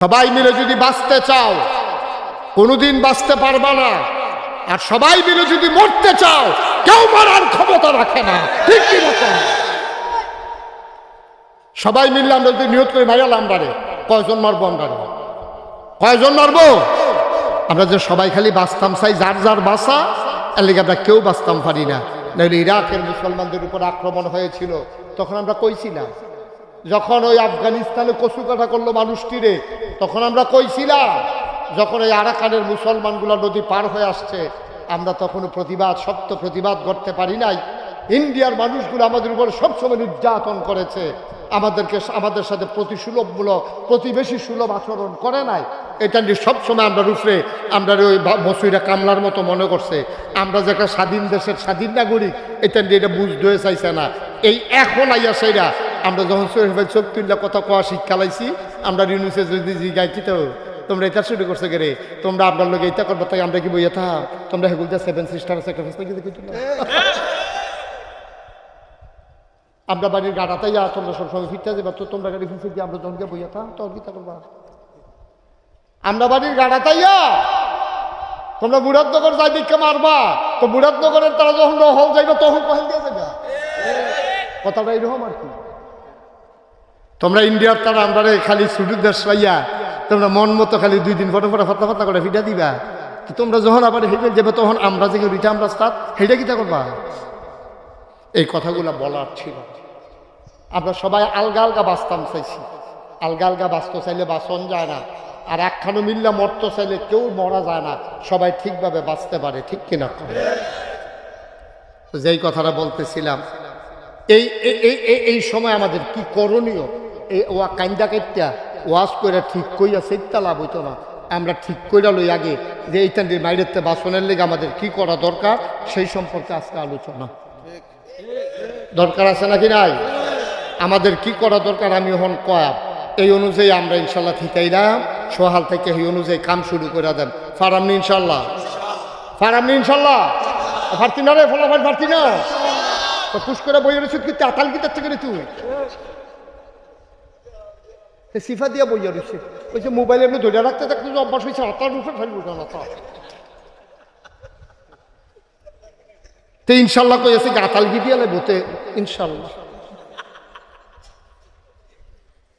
সবাই মিলে যদি বাঁচতে চাও কোনোদিন বাঁচতে পারবা না, আর সবাই মিলে যদি মরতে চাও কেউ মারার ক্ষমতা রাখে না, ঠিক কি না? সবাই মিললে আমরা যদি নিয়ত করে মারালাম আমরারে, কয়জন মারবো? আমরারে কয়জন মারবো? আমরা যে সবাই খালি বাঁচতাম চাই, যার যার বাঁচা, এর লিগে আমরা কেউ বাঁচতাম পারি না। নাহলে ইরাকের মুসলমানদের উপর আক্রমণ হয়েছিল, তখন আমরা কইছিলাম, যখন ওই আফগানিস্তানে কচুকাটা করলো মানুষটিরে, তখন আমরা কইছিলাম, যখন ওই আরাকানের মুসলমানগুলো নদী পার হয়ে আসছে, আমরা তখন প্রতিবাদ, শক্ত প্রতিবাদ করতে পারি নাই। ইন্ডিয়ার মানুষগুলো আমাদের উপর সবসময় নির্যাতন করেছে, আমাদের সাথে প্রতিসুলভমূলক, প্রতিবেশী সুলভ আচরণ করে নাই। এটা নিয়ে সবসময় আমরা রুফরে আমরা ওই বসুইরা কামলার মতো মনে করছে আমরা যে একটা স্বাধীন দেশের স্বাধীন নাগরিক, এটা নিয়ে এটা বুঝতে হয়ে চাইছে না। এই এখন আইয়া সেইরা আমরা যখন চোখ তুললে কথা কোয়া শিক্ষা লাইছি, আমরা রিনুসে যদি গাইছি তো তোমরা এটা শুরু করছো গে রে, তোমরা আপনার লোক এইটা করবো, তাই আমরা কি বইয়া থাম, তোমরা হেগুলতে 7 সিস্টার স্যাক্রিফাইস আমরা বাড়ির গাড়াতেই তোমরা সবসময় ফিরতে যাবে, তো তোমরা গাড়ি ফিরতে গিয়ে আমরা যখন গিয়ে বইয়া থাম তখন কি তা করবা? আমরা বাড়ির গাড়াতাইয়া তোমরা মুরাদনগর যাই দিকে মারবা, তো মুরাদনগরের তারা যখন হল যাইবা তখন কহেন দিয়ে যাবে, কথাটা এইরকম আর কি। তোমরা ইন্ডিয়ার তারা আমরা খালি ছুটির দেশ পাইয়া তোমরা মন মতো খালি 2 দিন ফটো ফাতলা ফাতলা করে ফিটা দিবা, তো তোমরা যখন আবার হেঁটে যাবে তখন আমরা যে রিটা আমরা স্টার্ট হেঁটে কিতা করবা? এই কথাগুলো বলার ছিল। আমরা সবাই আলগা আলগা বাঁচতাম চাইছি, আলগা আলগা বাঁচতে চাইলে বাঁচন যায় না, আর একখানো মিল্লা মরতে চাইলে কেউ মরা যায় না, সবাই ঠিকভাবে বাঁচতে পারে, ঠিক কিনা? যেই কথাটা বলতেছিলাম, এই সময় আমাদের কি করণীয়? এই ওয়া কান্দা কাইটা ওয়াশ করে ঠিক কইয়া সেইটা লাভ হইতো না, আমরা ঠিক কইরা লই আগে যে এইটা মাইরেতে বাসনের লেগে আমাদের কি করা দরকার, সেই সম্পর্কে আজকে আলোচনা দরকার আছে নাকি নাই? আমাদের কি করা দরকার আমি এখন কয়া, এই অনুযায়ী আমরা ইনশাল্লাহ ঠিকাইলাম সোহাল থেকে এই অনুযায়ী কাম শুরু করে দেন। ফারামনি ইনশাল্লাহ, ফারামনি ইনশাল্লাহ, ফারতি না রে ফলাফল ফারতি না, তো পুষ করে বইয়ের ওষুধ কিন্তু আতাল কিতার থেকে তুই সিফা দিয়া বইয়া রয়েছে, ওই যে মোবাইলে এমনি ধরে রাখতে থাকতে অভ্যাস হয়েছে, আতার রূপে ফেলবো না তো ইনশাল্লাহ কইছে আতাল গি দিয়ে লাগতে ইনশাল্লাহ।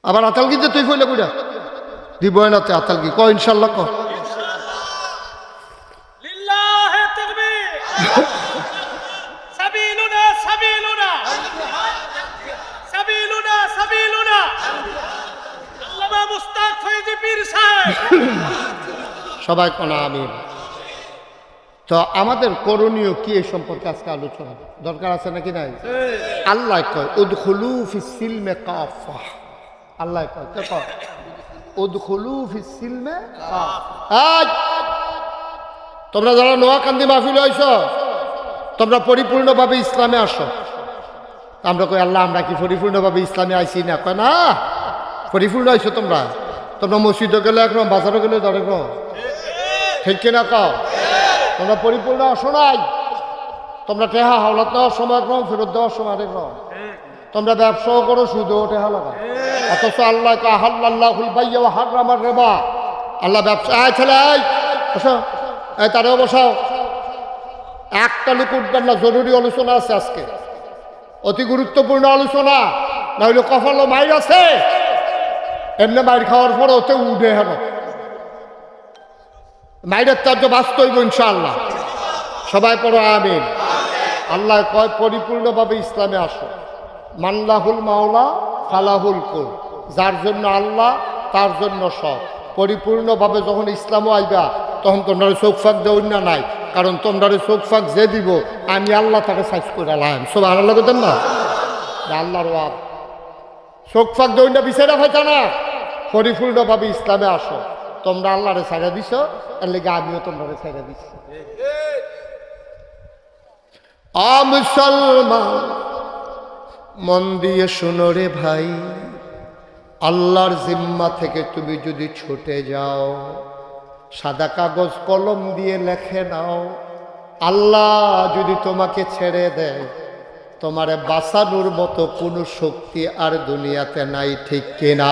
আবার আতাল গিতে তুই ফইলে কইরা দিব না, তে আতাল গি ক ইনশাল্লাহ ক লিল্লাহি তাকবীর সাবিলুনা সাবিলুনা সাবিলুনা সাবিলুনা আল্লামা মুস্তাক ফয়জি পীর সাহেব, সবাই কোন আমিন। তো আমাদের করণীয় কি এই সম্পর্কে আজকে আলোচনা দরকার আছে নাকি নাই? আল্লাহ কয় উদখুলু ফিস সিলমে কাফা, আল্লাহ কয় কে কয় উদখুলু ফিস সিলমে কাফা। তোমরা যারা নোয়াকান্দি মাহফিল হইছ, তোমরা পরিপূর্ণভাবে ইসলামে আসো। আমরা কই আল্লাহ আমরা কি পরিপূর্ণভাবে ইসলামে আইছি না? কয় না, পরিপূর্ণ হইছো তোমরা। তোমরা মসজিদে গেলে একরকম, বাজারে গেলে একরকম, ঠিক কিনা কও? তোমরা পরিপূর্ণ আসো নাই। তোমরা টেহা হাওলাত নেওয়ার সময় একরকম, ফেরত দেওয়ার সময় একরকম। তোমরা ব্যবসাও করো, সুদও টেহা লাগা, অথচ আল্লাহ আহাল্লাহুল বাইয়া ওয়া হারামার রিবা। আল্লাহ ব্যবসা ছেলে বসো, তারেও বসাও, একটা লোক উঠবেন না, জরুরি আলোচনা আছে আজকে, অতি গুরুত্বপূর্ণ আলোচনা, না হইলে কপালও মাইর আছে, এমনি মাইর খাওয়ার পরে ওতে উঠে হেন মাইরের তার্য বাস্তব ইনশাআল্লাহ। সবাই পড়ো আমিন। আল্লাহ কয় পরিপূর্ণভাবে ইসলামে আসো। মানলাহুল মাওলা ফালাহুল কুল, যার জন্য আল্লাহ তার জন্য সব। পরিপূর্ণভাবে যখন ইসলামও আইবা তখন তোমরা চোখ ফাঁক দেওয়ার না নাই, কারণ তোমরা চোখ ফাঁক যে দিব আমি আল্লাহ তাকে সাইজ করে লাইম। সব আল্লাহ করতেন না, আল্লাহর ওয়াদ চোখ ফাঁক দেওয়ার না বিচারা হয়তো না। পরিপূর্ণভাবে ইসলামে আসো। তোমরা আল্লাহরে ছাড়া দিছ, এর লেগে আমিও তোমরা ছাড়া দিচ্ছি। মুসলমান মন দিয়ে শোনো রে ভাই, আল্লাহর জিম্মা থেকে তুমি যদি ছুটে যাও, সাদা কাগজ কলম দিয়ে লেখে নাও, আল্লাহ যদি তোমাকে ছেড়ে দেয়, তোমারে বাঁচানোর মতো কোনো শক্তি আর দুনিয়াতে নাই, ঠিক কিনা?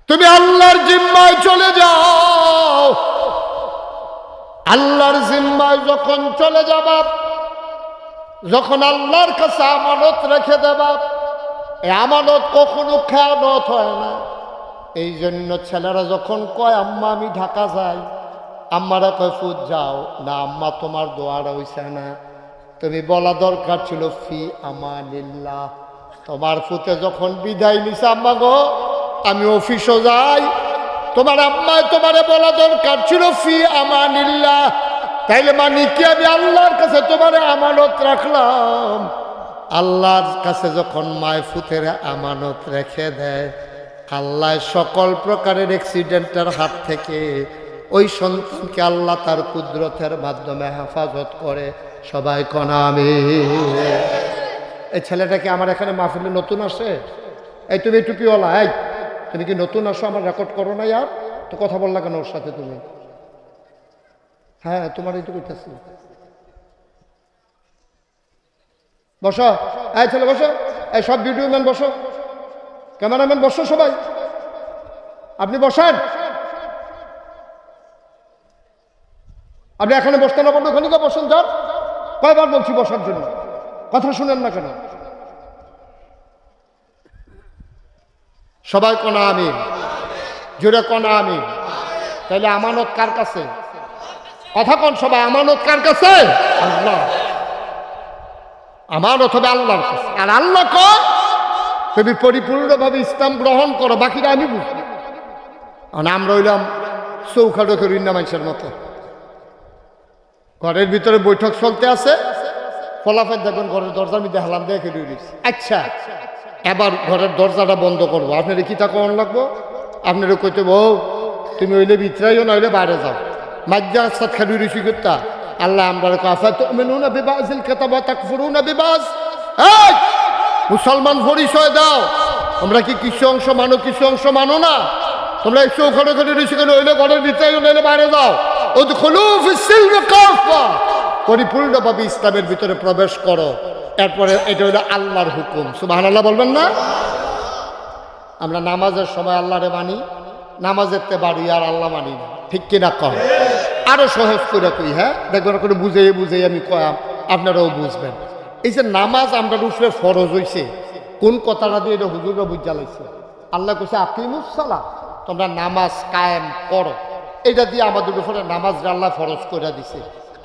তুমি আল্লাহর জিম্মায় চলে যাও। আল্লাহর জিম্মায় যখন চলে যাবা, যখন আল্লাহর কাছে আমানত রেখে দেবা, এই আমানত কখনো খেয়ানত হয় না। এই জন্য ছেলেরা যখন কয় আম্মা আমি ঢাকা যাই, আম্মারা কয় ফুট যাও না, আম্মা তোমার দোয়াটা হইছে না, তুমি বলা দরকার ছিল ফি আমানিল্লাহ। তোমার ফুতে যখন বিদায় নিছে, আম্মা গো আমি অফিসও যাই, তোমার আম্মায় তোমারে বলা দরকার ছিল ফি আমানিল্লাহ। তাইলে মানে কি আমি আল্লাহর কাছে তোমারে আমানত রাখলাম। আল্লাহর কাছে যখন মায় ফুতের আমানত রেখে দেয়, আল্লাহ সকল প্রকারের অ্যাক্সিডেন্টের হাত থেকে ওই সন্তানকে আল্লাহ তার কুদরতের মাধ্যমে হেফাজত করে। সবাই কনা আমি। এই ছেলেটাকে আমার এখানে মাহফিলে নতুন আসে? এই তুমি টুপিওয়ালা, এই তুমি কি নতুন আসো? আমার রেকর্ড করো না ইয়ার, তো কথা বললা কেন ওর সাথে তুমি? হ্যাঁ তোমার এই তো কইতেছি। বসো, এই ছেলে বসো, এই সব ভিডিও ম্যান বসো, ক্যামেরাম্যান বসো, সবাই আপনি বসেন। আপনি এখানে বসতে না পারলে ওখানে বসেন। যান, কয়বার বলছি বসার জন্য, কথা শুনেন না কেন? সবাই কনা আমিন, জোরে কনা আমিন। তাইলে আমানত কার কাছে? কথা কোন সবাই, আমানত কার কাছে? আল্লাহ। আমানত হবে আল্লাহর কাছে। আর আল্লাহ কয় তুমি পরিপূর্ণভাবে ইসলাম গ্রহণ করো, বাকিটা আমি বুঝবো। আমরা হইলাম চৌখাটো করিনা মানুষের মতো। ঘরের ভিতরে বৈঠক চলতে আছে, ফলাফল দেখবেন ঘরের দরজার মধ্যে হেলান দিয়ে খেলে দিয়েছে। আচ্ছা এবার ঘরের দরজাটা বন্ধ করবো, আপনার কি তা কখন লাগবো? আপনারও কইতে বউ তুমি হইলে ভিতরাইও না হইলে বাইরে যাও, মাজ্জা সাথে খেলু ঋষি করতা। আল্লাহ আমরা কাফা তো মেনুনা বিবাজিল কেতাবা তাকফুরুনা বিবাজ। এই মুসলমান পরিচয় দাও। তোমরা কি কিছু অংশ মানো, কিছু অংশ মানো না? তোমরা একটু ওখানে ওখানে ঋষি করে হইলে ঘরের ভিতরাইও না হইলে বাইরে যাও। পরিপূর্ণভাবে ইসলামের ভিতরে প্রবেশ করো। এরপরে এটা হলো আল্লাহর হুকুম। সুবহানাল্লাহ বলবেন না? আমরা নামাজের সময় আল্লাহরে মানি, নামাজের তে বাড়ি আর আল্লাহ মানি না, ঠিক কিনা কম? আরো সহজ করে কই, হ্যাঁ দেখবেন করে বুঝাইয়ে বুঝাই আমি কয়াম, আপনারাও বুঝবেন। এই যে নামাজ আমরা উপরে ফরজ হইছে, কোন কথাটা দিয়ে এটা হুজুররা বুঝা লাইছে। আল্লাহ কইছে আকিমুস সালাহ, তোমরা নামাজ কায়েম করো। এটা দিয়ে আমাদের উপরে নামাজ আল্লাহ ফরজ করে দিছে।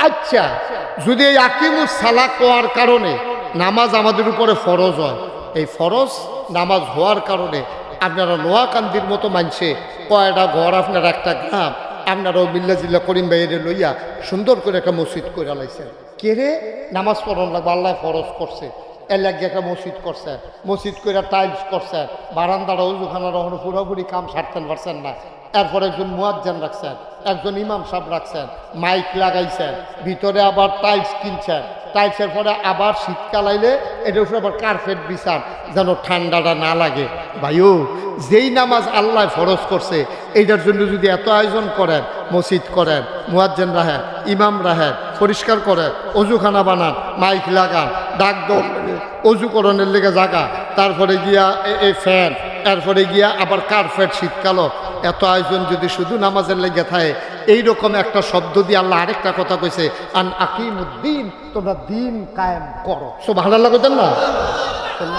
আচ্ছা যদি এই আকিমুস সালাহ কোয়ার কারণে নামাজ আমাদের উপরে ফরজ হয়, এই ফরজ নামাজ হওয়ার কারণে আপনারা নোয়াকান্দির মতো মানছে কয়টা ঘর, আপনার একটা গ্রাম, আপনারাও মিল্লা জিল্লা করিম ভাইয়ের লইয়া সুন্দর করে একটা মসজিদ করে লাইছেন। কে রে নামাজ পড়ন লাগবে, আল্লাহ ফরজ করছে, এর লাগে একটা মসজিদ করছেন, মসজিদ করে টাইলস করছেন, বারান্দাটা উজুখানার ওখানে পুরোপুরি কাম সারতেন পারছেন না। এরপর একজন মুয়াজ্জিন রাখছেন, একজন ইমাম সাহেব রাখছেন, মাইক লাগাইছেন, ভিতরে আবার টাইলস কিনছেন, টাইলসের পরে আবার শীতকাল আইলে এটার উপরে আবার কার্পেট বিছান যেন ঠান্ডাটা না লাগে। ভাইও যেই নামাজ আল্লাহ ফরজ করছে এইটার জন্য যদি এত আয়োজন করেন, মসজিদ করেন, মুয়াজ্জিন রাখেন, ইমাম রাখেন, পরিষ্কার করেন, অজুখানা বানান, মাইক লাগান, ডাক দৌড় অজুকরণের লেগে জায়গা, তারপরে গিয়া এই ফ্যান, এরপরে গিয়া আবার কার্পেট শীতকালও, এত আয়োজন যদি শুধু নামাজের লেগে থাকে, এইরকম একটা শব্দ দিয়ে আল্লাহ আরেকটা কথা কইছে, আন আকিমুদ্দিন, তোমরা দিন কায়েম করো। সুবহানাল্লাহ কইতেন না?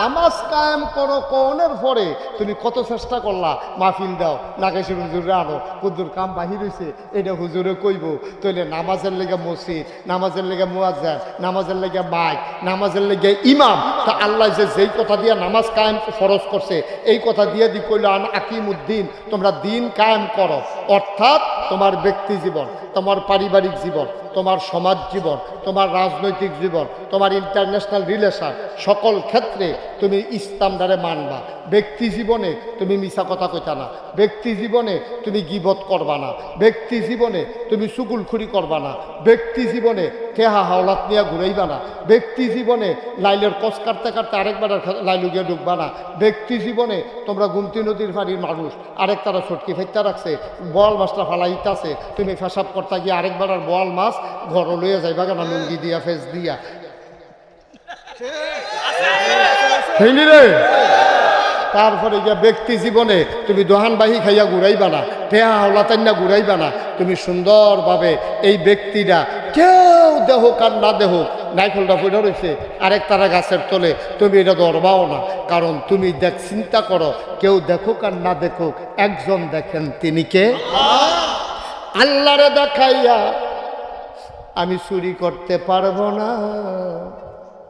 নামাজ কায়েম করো কোনের পরে তুমি কত চেষ্টা করলা, মাহফিল দাও, নাগেশ্বর হুজুরে আনো, হুজুর কাম বাহির হয়েছে, এটা হুজুরে কইব, তাইলে নামাজের লেগে মসজিদ, নামাজের লেগে মুয়াজ্জিন, নামাজের লেগে মাইক, নামাজের লেগে ইমাম। তা আল্লাহ যে যেই কথা দিয়ে নামাজ কায়েম ফরজ করছে, এই কথা দিয়ে দি কইল আন আকিমুদ্দিন, তোমরা দিন কায়েম করো। অর্থাৎ তোমার ব্যক্তি জীবন, তোমার পারিবারিক জীবন, তোমার সমাজ জীবন, তোমার রাজনৈতিক জীবন, তোমার ইন্টারন্যাশনাল রিলেশন, সকল ক্ষেত্রে তুমি ইসলাম দ্বারে মানবা। ব্যক্তি জীবনে তুমি মিছা কথা কইতা না, ব্যক্তি জীবনে তুমি গীবত করবা না, ব্যক্তি জীবনে তুমি চুগুলখুরি করবা না, ব্যক্তি জীবনে কেহা হাওলাত নিয়ে ঘুরাইবা না, ব্যক্তি জীবনে লাইলের কষ কাটতে কাটতে আরেকবার লাইলু গিয়ে ঢুকবা না, ব্যক্তি জীবনে তোমরা গুমতি নদীর বাড়ির মানুষ, আরেক তারা ছটকি ফেলতে রাখছে, বল মাছটা ফালাইতাছে, তুমি ফেসাব করতে গিয়ে আরেকবার আর বল মাছ ঘর লইয়া যাইবা কেন, লুঙ্গি দিয়া ফেস দিয়া। রে তারপরে গিয়া ব্যক্তি জীবনে তুমি দোহানবাহী খাইয়া ঘুরাইবা না, ঠেহা হলাতান্না ঘুরাইবা না। তুমি সুন্দরভাবে এই ব্যক্তিটা কেউ দেহ কার না দেহ, নাইফলটা ফুটে রয়েছে আরেক তারা গাছের তলে, তুমি এটা ধরবাও না। কারণ তুমি চিন্তা করো, কেউ দেখুক আর না দেখুক, একজন দেখেন, তিনি কে? আল্লাহরে দেখাইয়া আমি চুরি করতে পারবো না,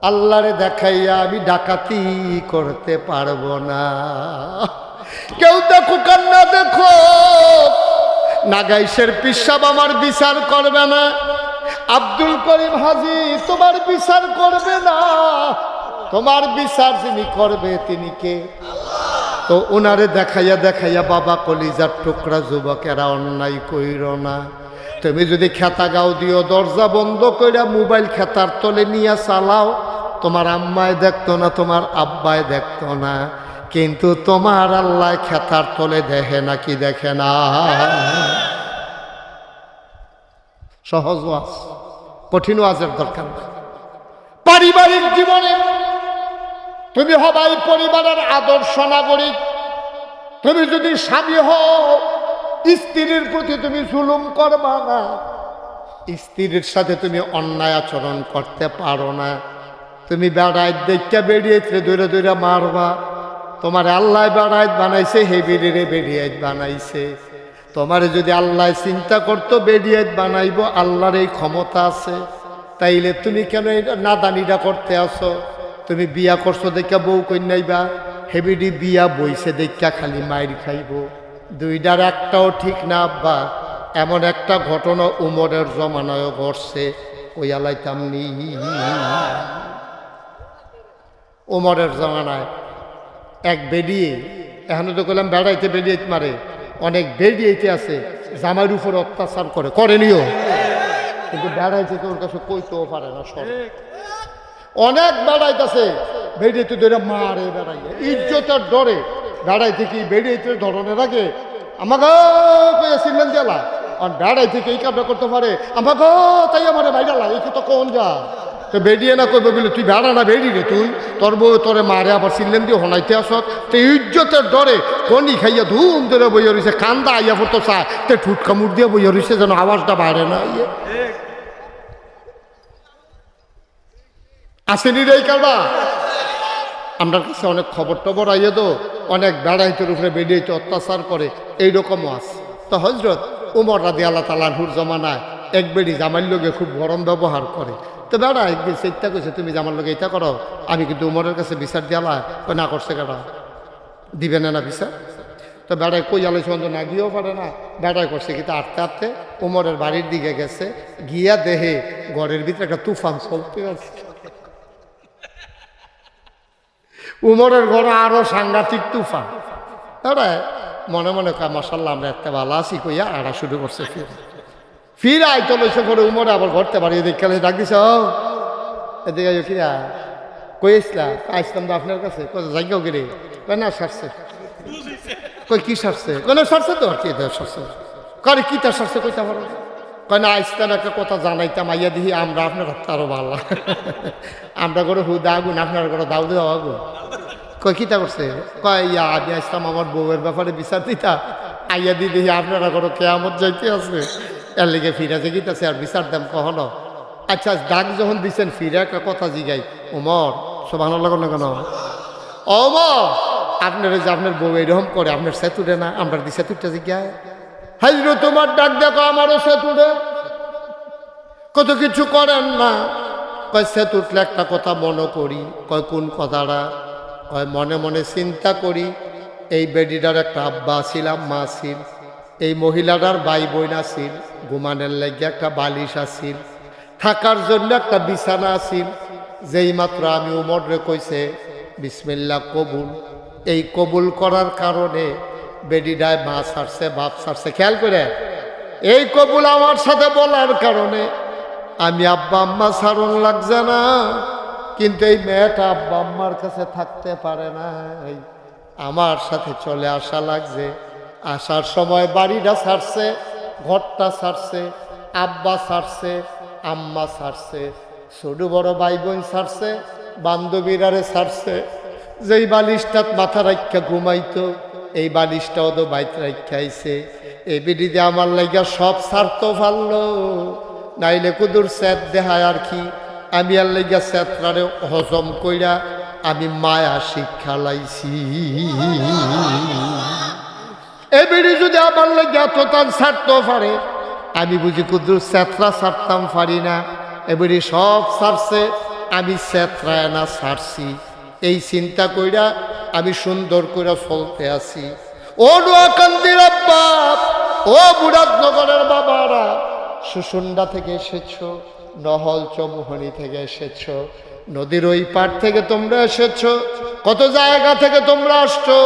আল্লাহরে দেখাইয়া আমি ডাকাতি করতে পারবো না। কেউ দেখুক আর না দেখো, নাগাইশের পিসাব আমার বিচার করবে না, আব্দুল করিম হাজি তোমার বিচার করবে না। তোমার বিচার যিনি করবে তিনি কে? তো ওনারে দেখাইয়া দেখাইয়া বাবা কলিজার টুকরা যুবকেরা অন্যায় কইর না। তুমি যদি খেতা গাও দিও, দরজা বন্ধ কইরা মোবাইল খেতার তলে নিয়ে চালাও, তোমার আম্মায় দেখতো না, তোমার আব্বায় দেখতো না, কিন্তু তোমার আল্লাহ খেতার তলে দেখে নাকি দেখে না? সহজ ওয়াজ, কঠিন ওয়াজের দরকার নেই। পারিবারিক জীবনে তুমি হবাই পরিবারের আদর্শ নাগরিক। তুমি যদি স্বামী হও, স্ত্রীর প্রতি তুমি জুলুম করবা না, স্ত্রীর সাথে তুমি অন্যায় আচরণ করতে পারো না। তুমি বেড়াইত দেখতে বেরিয়েছে দূরে দূরে মারবা, তোমার আল্লাহ বেড়াইত বানাইছে, হে বেরিয়ে বেরিয়াইত বানাইছে। তোমারে যদি আল্লাহ চিন্তা করতো বেরিয়াইত বানাইব, আল্লাহর এই ক্ষমতা আছে, তাইলে তুমি কেন নাদানিটা করতে আসো? তুমি বিয়া করছো দেখা বউ কন্যাইবা, হেবিডি বিয়া বইছে দেখা খালি মাইর খাইব। দুইটার একটাও ঠিক না আব্বা। এমন একটা ঘটনা উমরের জমানায় ঘটছে, ওই আলাইতাম নি। উমরের জমানায় এক বেডিয়ে, এখানে তো বললাম বেড়াইতে বেরিয়েতে মারে, অনেক বেরিয়েতে আছে জামাইয়ের উপর অত্যাচার করে, করেনিও, কিন্তু বেড়াইতে তোর কাছে কইতেও পারে না। সব অনেক বেড়াইতেছে, বেরিয়েতে ধরে মারে, বেড়াইয়ে ইজ্জতের ডরে বেড়াইতে কি বেরিয়েতে ধরনের আগে আমাকে কইয়াছিলেন জেলা, আর বেড়াই থেকে এই কাজটা করতে পারে, আমাকে তাই আমার বাইরালা, এই তো কোন যা তো বেরিয়ে না করবে বলে, তুই বেড়া না বেরি রে, তুই তোর বউ তোরে মারে আবার সিলেন দিয়ে হনাইতে আসত। তো ইজ্জতের ডরে কনি খাইয়া ধুম ধরে বইয়া রয়েছে, কান্দা আইয়া পড়তো চায়, তো ঠুট কামড় দিয়ে বইয়া রয়েছে যেন আওয়াজটা বাইরে না। আসেনি রে এই কারবা। আমার কাছে অনেক খবর টবর আইয়ে তো, অনেক বেড়াইতের উপরে বেরিয়েতে অত্যাচার করে, এইরকমও আছে। তো হজরত উমর রাদিয়াল্লাহু তাআলা আনহুর জমানায় এক বেড়ি জামাইর লোকে খুব গরম ব্যবহার করে। তো বেড়া একদিন চেষ্টা করছে, তুমি জামার লোকে এটা করো, আমি কিন্তু উমরের কাছে বিচার দিয়ালা, না করছে কেডা দিবে না বিচার। তো বেড়ায় কই আলোচ না গিয়েও পারে না, বেড়ায় করছে কিন্তু আটতে আটতে উমরের বাড়ির দিকে গেছে, গিয়া দেহে ঘরের ভিতরে একটা তুফান চলতে আছে। উমরের ঘরে আরো সাংঘাতিক তুফান। দাঁড়া মনে মনে কয় মাশাল্লাহ আমরা একটা ভালো আছি কইয়া আড়া শুরু করছে। ফির আইতো লইছে করে উমরে আবার ঘরতে পারি দেখে ডাক দিছ, এদিকে কিরা কই আসলা? আসলাম তো আপনার কাছে। জায়গাও গেলে না সারছে, কই কি সারছে? কেন সারছে তো আর কি সারছে, করে কি তার সারছে কইতে পারো? কয় না আইসতাম একটা কথা জানাইতাম, আইয়া দিহি আমরা আপনার হাতে আরো ভালো, আমরা করে হুদা আগুন, আপনার করে দাউ দেওয়া আগুন। কয় কিতা করছে? কয় ইয়া আমি আসতাম আমার বউয়ের ব্যাপারে বিচার দিতা, আইয়া দি দেখি আপনারা করে কেয়ামত যাইতে আছে, এর লেগে ফিরাছে গিতাছে আর বিচার দাম কখনো। আচ্ছা ডাক যখন দিচ্ছেন ফিরে একটা কথা জিগাই, ওমর সুবহানাল্লাহ না কেন? ওমর আপনার যে আপনার বউ এরকম করে, আপনার সেতুরে না, আমরা দি সেতুরটা জিগায়, হাইরো তোমার ডাক দেখো আমারও সেতুরে, কত কিছু করেন না। কয় সেতু উঠলে একটা কথা মনে করি। কয় কোন কথাটা? কয় মনে মনে চিন্তা করি, এই বেডিটার একটা আব্বা ছিল, মা ছিল, এই মহিলাটার ভাই বোন আছিল, ঘুমানের লেগে একটা বালিশ আছিল, থাকার জন্য একটা বিছানা আছিল। যেই মাত্র আমি উমরে কইছে বিসমিল্লাহ কবুল, এই কবুল করার কারণে বেডিডায় মা ছাড়ছে, বাপ ছাড়ছে। খেয়াল করে, এই কবুল আমার সাথে বলার কারণে আমি আব্বা আম্মা ছাড়ন লাগছে না, কিন্তু এই মেয়েটা আব্বা আম্মার কাছে থাকতে পারে না, আমার সাথে চলে আসা লাগছে। আসার সময় বাড়িটা ছাড়ছে, ঘরটা ছাড়ছে, আব্বা ছাড়ছে, আম্মা ছাড়ছে, ছোট বড় ভাই বোন ছাড়ছে, বান্ধবীরারে ছাড়ছে, যেই বালিশটাত মাথা রাখা ঘুমাইতো এই বালিশটাও তো বাইত রাখাইছে। এই বিডিতে আমার লাইগা সব স্বার্থ ফাললো, নাইলে কুদুর স্যাত দেহায় আর কি। আমি আর লাইগা স্যাতরারে হজম কইরা আমি মায়া শিক্ষা লাইছি। এই বিড়ি যদি আমার লাইগা এত তার স্বার্থ পারে, আমি বুঝি কুদুর স্যাতরা ছাড়তাম পারি না। এবারে সব ছাড়ছে, আমি স্যাতরায় না ছাড়ছি। এই চিন্তা কইরা আমি সুন্দর কইরা চলতে আছি। ও নোয়াকান্দির আব্বা, ও মুরাদনগরের বাবারা, সুসুন্ডা থেকে এসেছো, নহল চৌমুহনী থেকে এসেছো, নদীর ওই পার থেকে তোমরা এসেছো, কত জায়গা থেকে তোমরা আসছো।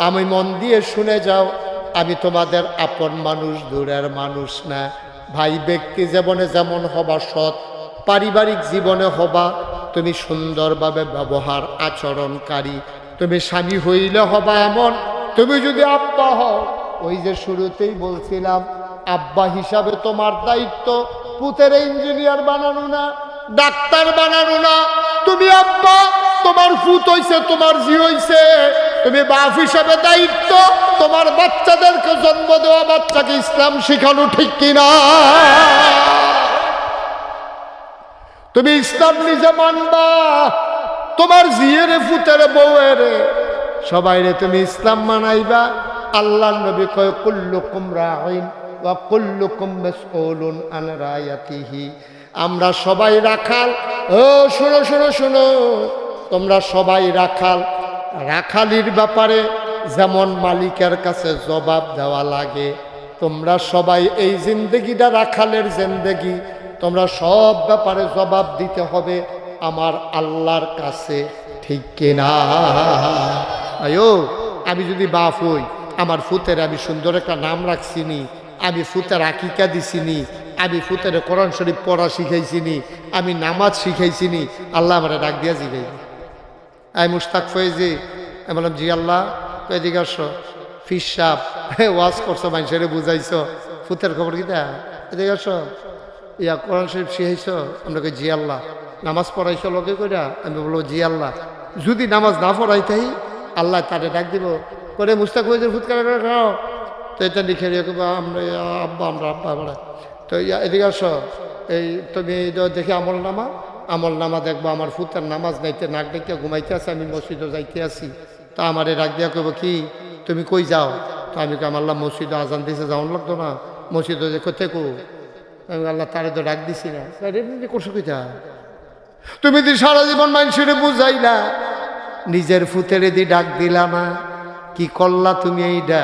আমি মন দিয়ে শুনে যাও, আমি তোমাদের আপন মানুষ, দূরের মানুষ না। ভাই ব্যক্তি জীবনে যেমন হবা সৎ, পারিবারিক জীবনে হবা তুমি সুন্দরভাবে ব্যবহার আচরণকারী। তুমি স্বামী হইলে হবা এমন, তুমি যদি আব্বা হও, ওই যে শুরুতেই বলছিলাম, আব্বা হিসাবে তোমার দায়িত্ব পুতের ইঞ্জিনিয়ার বানানো না, ডাক্তার বানানো না। তুমি আব্বা, তোমার পুত হইছে, তোমার জি হইছে, তুমি বাপ হিসাবে দায়িত্ব তোমার বাচ্চাদেরকে জন্ম দেওয়া, বাচ্চাকে ইসলাম শিখানো, ঠিক কিনা? তুমি ইসলাম নিজে মানবা, তোমার জিয়েরে পুতের বউয়েরে সবাইরে তুমি ইসলাম মানাইবা। আল্লাহ নবী কয় কুল্লুকুম রাঈন ওয়া কুল্লুকুম মাসউলুন আন রায়াতিহি। আমরা সবাই রাখাল। ও শোনো শোনো শোনো, তোমরা সবাই রাখাল। রাখালির ব্যাপারে যেমন মালিকের কাছে জবাব দেওয়া লাগে, তোমরা সবাই এই জিন্দেগিটা রাখালের জিন্দেগি, তোমরা সব ব্যাপারে জবাব দিতে হবে আমার আল্লাহর কাছে, ঠিক কিনা? আয়ো, আমি যদি বাপ হই, আমার ফুতের আমি সুন্দর একটা নাম রাখছিনি, আমি ফুতের আকিকা দিছিনি, আমি ফুতের কোরআন শরীফ পড়া শিখাইছিনি, আমি নামাজ শিখাইছিনি, আল্লাহ আমার ডাক দিয়া জিগাই, আই মুশতাক ফয়েজি। আমি বললাম জি আল্লাহ। এদিকে আসো, ফিস সাপ ওয়াজ করছো, মানুষের বুঝাইছো, ফুতের খবর কিতা? এদিকে আসো, ইয়া কোরআন শরীফ শিখাইছো? আমরা কই জি আল্লাহ। নামাজ পড়াইছো লোকে কইরা? আমি বলবো জি আল্লাহ। যদি নামাজ না পড়াইতাই আল্লাহ তারে ডাক দিব, করে মুস্তাক ফয়েজের ফুৎকার খাও, তো এটা লিখে রেখে আমরা আব্বা, আমরা আব্বা আমরা। তো এদিকে আসো, এই তুমি দেখি আমল নামা দেখবো, আমার ফুতের নামাজ নাইতে নাক ডেকে ঘুমাইতে আছে, আমি মসজিদে যাইতে আছি। তা আমার ডাক দিয়া কইব কি তুমি কই যাও? তো আমি কই আল্লাহ মসজিদে আজান দিছে, যাওয়ান লাগতো না, মসজিদে যে কোথায় কো? আমি আল্লাহ তারে তো ডাক দিছি না। করছো কইতা? তুমি দি সারা জীবন মানুষের বুঝাইলা, নিজের ফুতের দি ডাক দিলা না, কি করলা তুমি? এইটা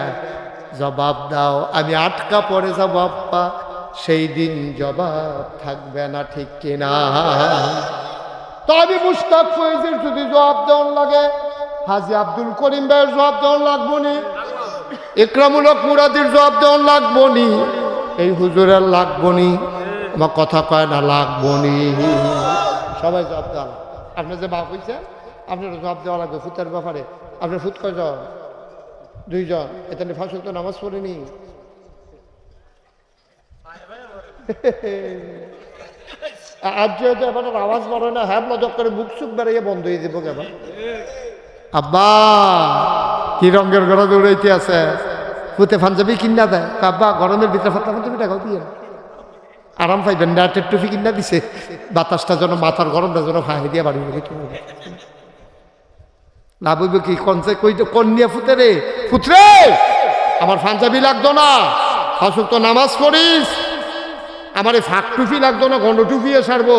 জবাব দাও। আমি আটকা পড়ে যাব আব্বা, সেই দিন জবাব থাকবে না, ঠিক কিনা? তো আমি মুশতাক ফয়েজের যদি জবাব দেওয়ার লাগে, হাজী আব্দুল করিম ভাইয়ের জবাব দেওয়ার লাগবো নি, ইকরামুল হক মুরাদির জবাব দেওয়ার লাগবো নি, এই হুজুরের লাগবো নি, আমার কথা কয় না লাগবো নি, সবাই জবাব দেওয়া। আপনার যে বাপ হয়েছে আপনার জবাব দেওয়া লাগবে ফুতের ব্যাপারে। আপনার ফুত কয়জন? 2 জন। এখানে 5 ওয়াক্ত নামাজ পড়েনি। আজ যেহেতু এবার আওয়াজ বাড়ে না, হ্যাঁ মজক করে বুক সুখ বেড়াইয়ে বন্ধ হয়ে যাবো কেন? আব্বা কি রঙের ঘরে দৌড়াইতে আছে, ফুতে পাঞ্জাবি কিনা দেয়, আব্বা গরমের ভিতরে ফাতা পাঞ্জাবি টাকাও দিয়ে আরাম পাইবেন না, টুপি কিনা দিছে, বাতাসটা যেন মাথার গরমটা যেন ফাঁহে দিয়ে বাড়ি না বলবো কি কনসে কইতে কন্যা ফুতে রে, ফুতরে আমার পাঞ্জাবি লাগতো না, ফাঁসুক তো নামাজ পড়িস, আমার এই ফাঁক টুপি লাগতো না, গন্ড টুপিয়ে সারবো,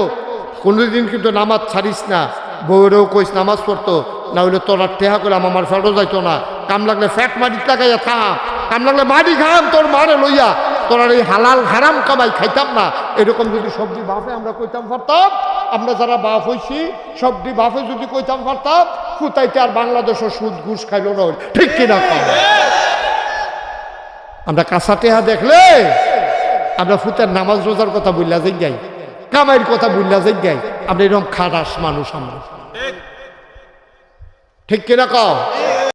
কোনোদিন কিন্তু নামাজ ছাড়িস না। বউরেও কইস নামাজ পড়তো, না হইলে তোর টেহা করলাম আমার ফ্যাটও যাইতো না, কাম লাগলে ফ্যাট মাটির লাগাইয়া থাম, কাম লাগলে মাটি খাম তোর মারে লইয়া, তোর এই হালাল হারাম কামাই খাইতাম না। এরকম যদি সবজি বাপে আমরা কইতাম পারতাম, আমরা যারা বাপ হইছি সবজি বাপে যদি কইতাম পারতাম, ফুতাইতে আর বাংলাদেশও সুদ ঘুষ খাইল না, ঠিক কিনা? আমরা কাঁচা টেহা দেখলে আমরা ফুতের নামাজ রোজার কথা বললা যাই, কামাইয়ের কথা বললা যাই, আমরা এরকম খারাস মানুষ আমরা, ঠিক কিনা? কও